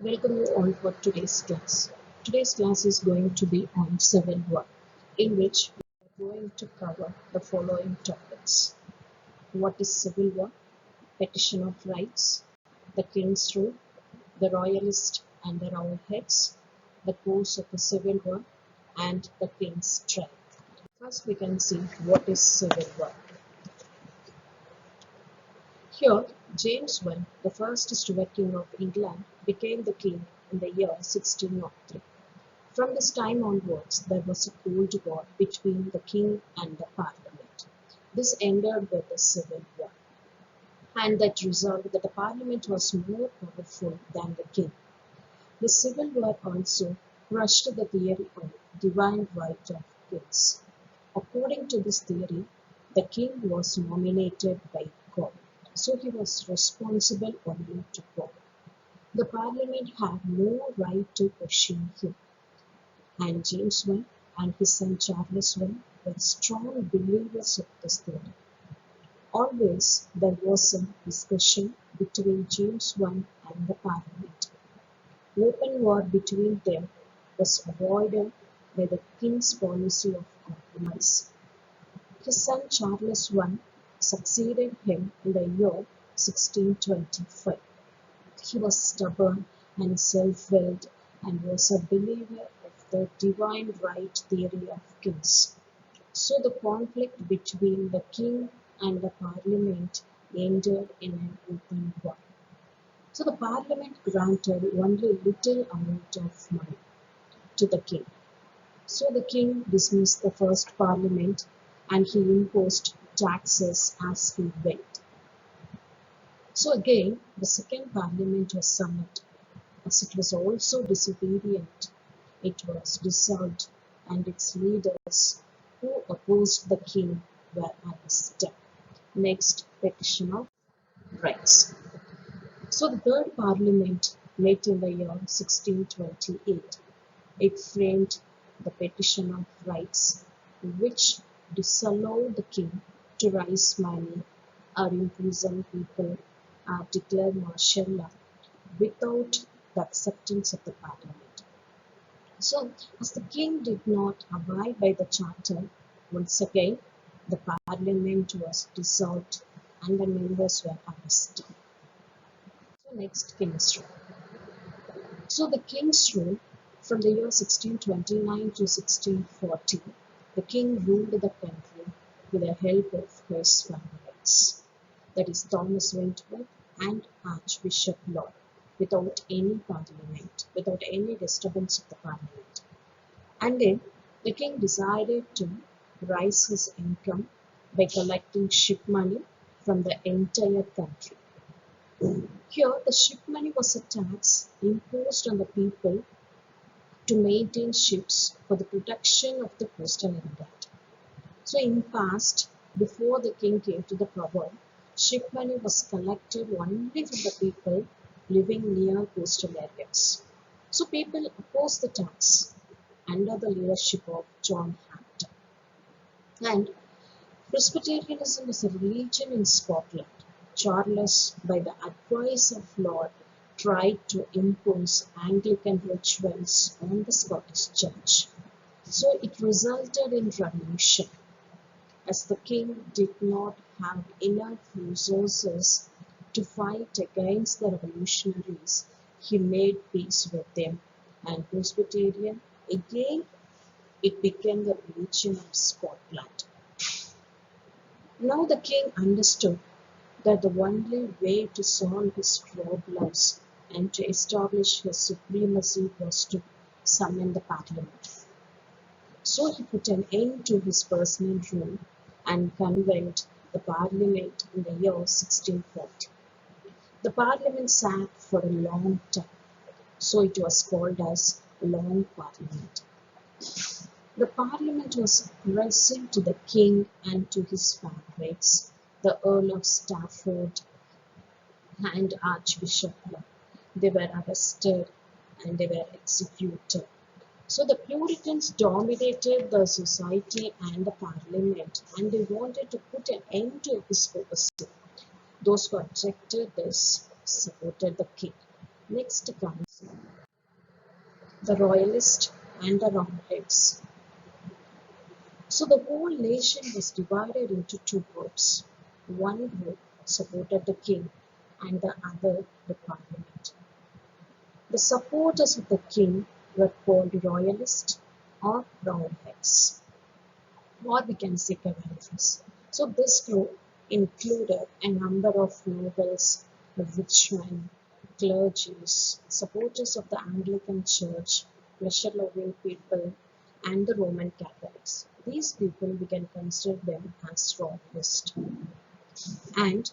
Welcome you all for today's class. Today's class is going to be on Civil War, in which we are going to cover the following topics. What is Civil War? Petition of Rights, the King's Rule, the Royalists and the Roundheads, the course of the Civil War, and the King's trial. First, we can see what is Civil War. Here, James I, the first Stuart king of England, became the king in the year 1603. From this time onwards, there was a cold war between the king and the parliament. This ended with the Civil War, and that resulted that the parliament was more powerful than the king. The Civil War also crushed the theory of divine right of kings. According to this theory, the king was nominated by God, so he was responsible only to God. The parliament had no right to question him, and James I and his son Charles I were strong believers of this theory. Always there was a discussion between James I and the parliament. Open war between them was avoided by the king's policy of compromise. His son Charles I succeeded him in the year 1625. He was stubborn and self-willed and was a believer of the divine right theory of kings. So the conflict between the king and the parliament ended in an open war. So the parliament granted only little amount of money to the king. So the king dismissed the first parliament and he imposed taxes as he went. So again, the second parliament was summoned. As it was also disobedient, it was dissolved and its leaders who opposed the king were arrested. Next, petition of rights. So the third parliament met in the year 1628. It framed the petition of rights, which disallowed the king to raise money or imprison people or declare martial law without the acceptance of the parliament. So, as the king did not abide by the charter, once again the parliament was dissolved and the members were arrested. So, next, king's rule. So, the king's rule from the year 1629 to 1640, the king ruled the country with the help of his favorites, that is Thomas Wentworth and Archbishop Laud, without any parliament, without any disturbance of the parliament. And then the king decided to raise his income by collecting ship money from the entire country. Here, the ship money was a tax imposed on the people to maintain ships for the protection of the coastal area. So in past, before the king came to the power, ship money was collected only from the people living near coastal areas. So people opposed the tax under the leadership of John Hampden. And Presbyterianism is a religion in Scotland. Charles, by the advice of Laud, tried to impose Anglican rituals on the Scottish Church. So it resulted in revolution. As the king did not have enough resources to fight against the revolutionaries, he made peace with them, and Presbyterian again it became the religion of Scotland. Now the king understood that the only way to solve his problems and to establish his supremacy was to summon the parliament. So he put an end to his personal rule and convened the parliament in the year 1640. The parliament sat for a long time, so it was called as Long Parliament. The parliament was oppressive to the king and to his favorites, the Earl of Stafford and Archbishop Laud. They were arrested and they were executed. So the Puritans dominated the society and the parliament, and they wanted to put an end to episcopacy. Those who objected this supported the king. Next comes the Royalists and the Roundheads. So the whole nation was divided into two groups. One group supported the king and the other the parliament. The supporters of the king were called royalists or roundheads, or we can say cavalries. So this group included a number of nobles, richmen, clergies, supporters of the Anglican Church, pleasure-loving people, and the Roman Catholics. These people we can consider them as royalists. And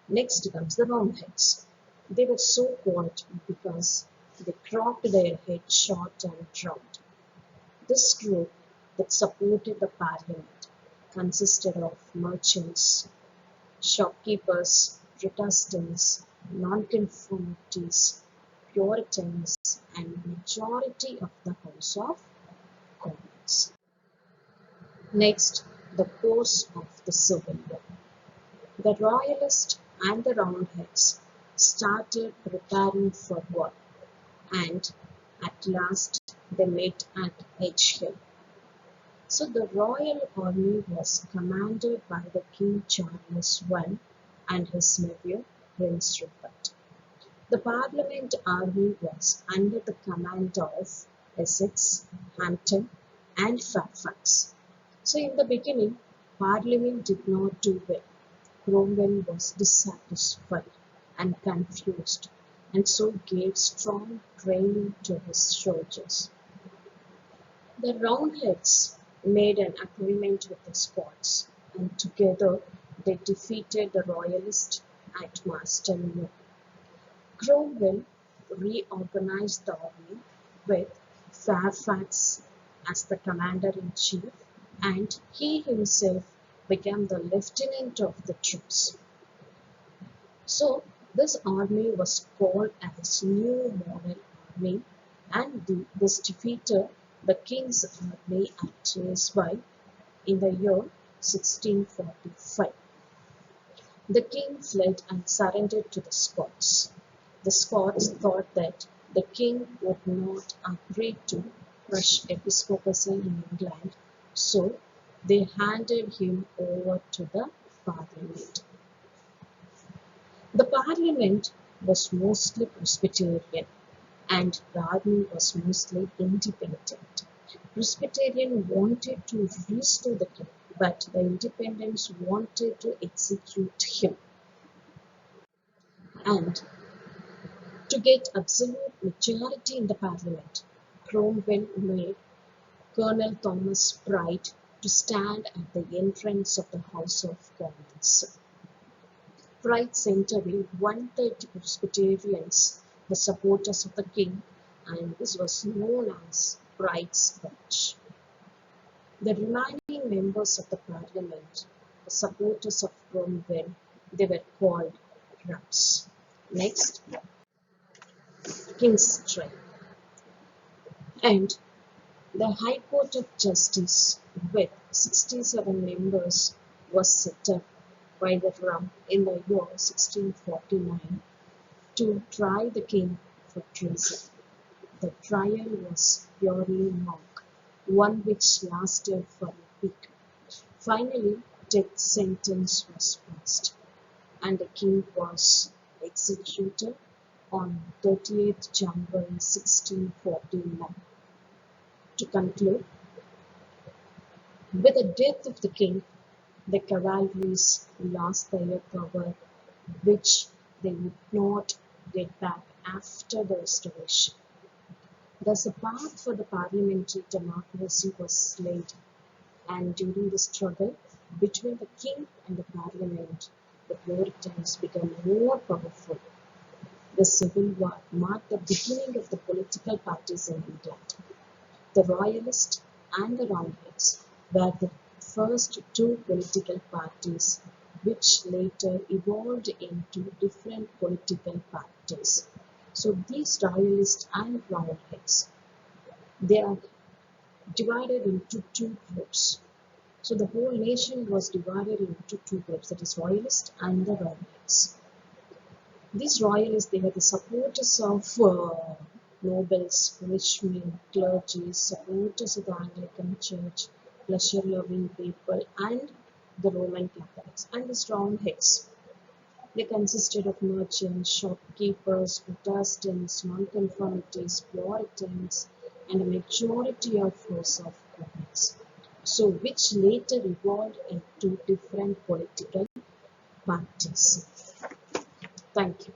next comes the roundheads. They were so called because they cropped their head short and round. This group that supported the parliament consisted of merchants, shopkeepers, Protestants, nonconformists, Puritans, and majority of the House of Commons. Next, the course of the Civil War. The Royalists and the Roundheads started preparing for war, and at last they met at Edgehill. So the royal army was commanded by the King Charles I and his nephew Prince Rupert. The Parliament army was under the command of Essex, Hampton, and Fairfax. So in the beginning, Parliament did not do well. Cromwell was dissatisfied and confused, and so gave strong training to his soldiers. The Roundheads made an agreement with the Scots, and together they defeated the Royalists at Marston Moor. Cromwell reorganized the army with Fairfax as the commander-in-chief, and he himself became the lieutenant of the troops. So this army was called as New Model Army, and this defeated the king's army at Cheswell in the year 1645. The king fled and surrendered to the Scots. The Scots thought that the king would not agree to crush episcopacy in England, so they handed him over to the Parliament. The Parliament was mostly Presbyterian, and the army was mostly independent. Presbyterian wanted to restore the king, but the independents wanted to execute him. And to get absolute majority in the Parliament, Cromwell made Colonel Thomas Pride to stand at the entrance of the House of Commons. Pride sent away 130 Presbyterians, the supporters of the king, and this was known as Pride's March. The remaining members of the Parliament, the supporters of Cromwell, they were called Crabs. Next, King's Trial. And the High Court of Justice with 67 members was set up by the Crown in the year 1649 to try the king for treason. The trial was purely mock, one which lasted for a week. Finally, death sentence was passed, and the king was executed on 30th January 1649. To conclude, with the death of the king, the cavalries lost their power, which they would not get back after the restoration. Thus, the path for the parliamentary democracy was laid, and during the struggle between the king and the parliament, the Puritans became more powerful. The Civil War marked the beginning of the political parties in England. The Royalists and the Roundheads were the first two political parties which later evolved into different political parties. So these Royalists and Roundheads, they are divided into two groups. So the whole nation was divided into two groups, that is Royalists and the Roundheads. These Royalists, they were the supporters of Nobles, rich men, clergy, supporters of the Anglican Church, pleasure-loving people, and the Roman Catholics, and the strong heads. They consisted of merchants, shopkeepers, Protestants, nonconformists, Puritans, and a majority of House of Commons, so which later evolved into different political parties. Thank you.